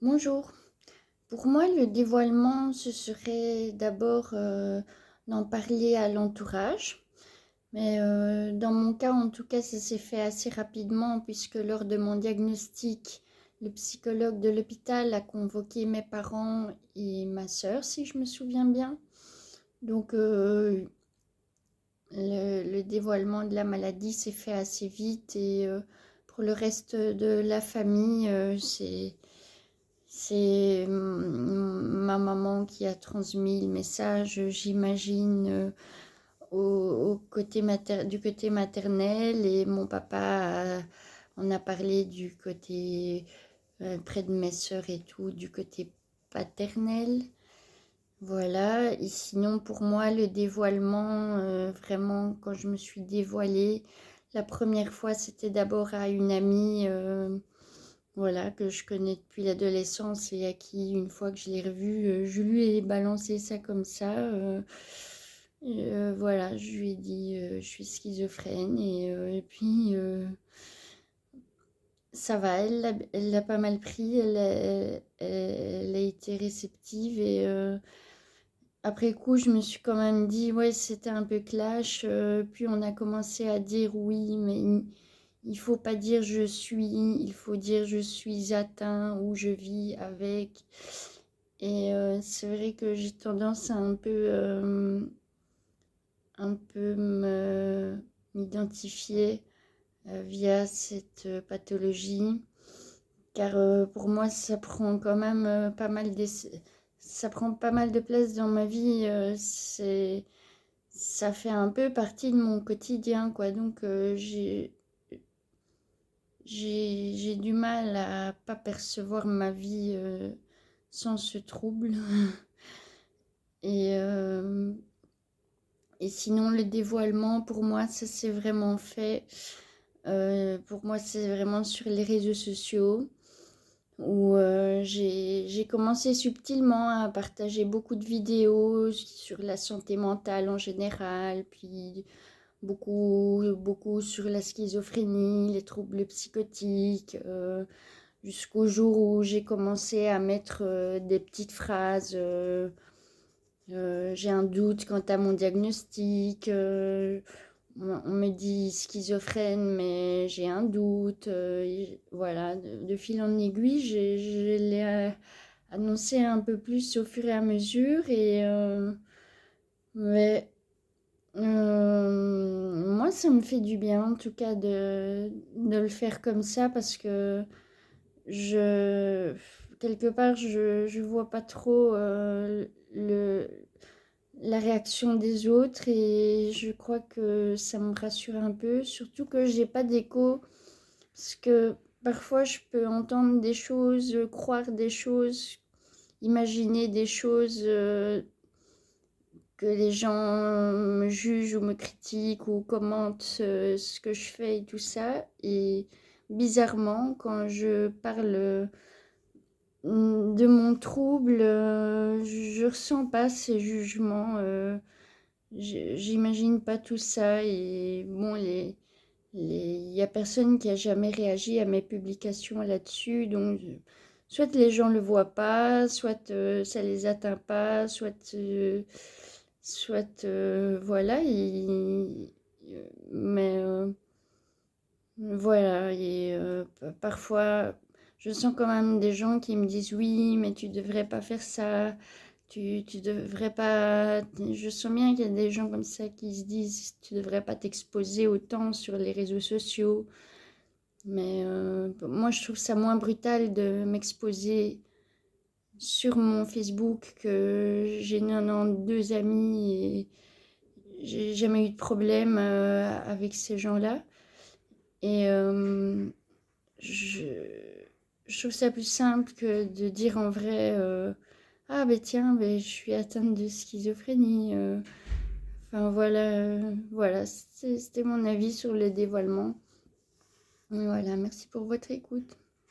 Bonjour. Pour moi, le dévoilement, ce serait d'abord d'en parler à l'entourage. Mais dans mon cas, en tout cas, ça s'est fait assez rapidement puisque lors de mon diagnostic, le psychologue de l'hôpital a convoqué mes parents et ma sœur, si je me souviens bien. Donc, le dévoilement de la maladie s'est fait assez vite et pour le reste de la famille, c'est ma maman qui a transmis le message, j'imagine, au côté du côté maternel et mon papa, on a parlé du côté près de mes sœurs et tout, du côté paternel. Voilà, et sinon pour moi le dévoilement, vraiment quand je me suis dévoilée, la première fois c'était d'abord à une amie voilà, que je connais depuis l'adolescence et à qui, une fois que je l'ai revue, je lui ai balancé ça comme ça. Voilà, je lui ai dit je suis schizophrène et puis ça va, elle l'a pas mal pris, elle a été réceptive et après coup, je me suis quand même dit, ouais, c'était un peu clash. Puis on a commencé à dire oui, mais il faut pas dire je suis, il faut dire je suis atteint ou je vis avec. Et c'est vrai que j'ai tendance à un peu m'identifier via cette pathologie, car pour moi, ça prend quand même ça prend pas mal de place dans ma vie. Ça fait un peu partie de mon quotidien, quoi. Donc, j'ai du mal à pas percevoir ma vie sans ce trouble. Et, euh, et sinon, le dévoilement, pour moi, ça s'est vraiment fait. Pour moi, c'est vraiment sur les réseaux sociaux où j'ai commencé subtilement à partager beaucoup de vidéos sur la santé mentale en général, puis beaucoup sur la schizophrénie, les troubles psychotiques, jusqu'au jour où j'ai commencé à mettre des petites phrases. J'ai un doute quant à mon diagnostic. On me dit schizophrène, mais j'ai un doute. Voilà, de fil en aiguille, je l'ai annoncé un peu plus au fur et à mesure. Et mais moi, ça me fait du bien, en tout cas, de le faire comme ça parce que je, quelque part, je vois pas trop la réaction des autres et je crois que ça me rassure un peu, surtout que j'ai pas d'écho parce que parfois je peux entendre des choses, croire des choses, imaginer des choses que les gens me jugent ou me critiquent ou commentent ce que je fais et tout ça. Et bizarrement, quand je parle de mon trouble, je ressens pas ces jugements. J'imagine pas tout ça. Et bon, il y a personne qui a jamais réagi à mes publications là-dessus. Donc, soit les gens le voient pas, soit ça les atteint pas, voilà. Mais voilà, et parfois, je sens quand même des gens qui me disent oui, mais tu devrais pas faire ça, tu devrais pas. Je sens bien qu'il y a des gens comme ça qui se disent tu devrais pas t'exposer autant sur les réseaux sociaux. Mais moi, je trouve ça moins brutal de m'exposer sur mon Facebook que j'ai 92 amis et j'ai jamais eu de problème avec ces gens-là. Et je, je trouve ça plus simple que de dire en vrai ah ben tiens, ben, je suis atteinte de schizophrénie. Enfin voilà, voilà, c'était mon avis sur le dévoilement. Voilà, merci pour votre écoute.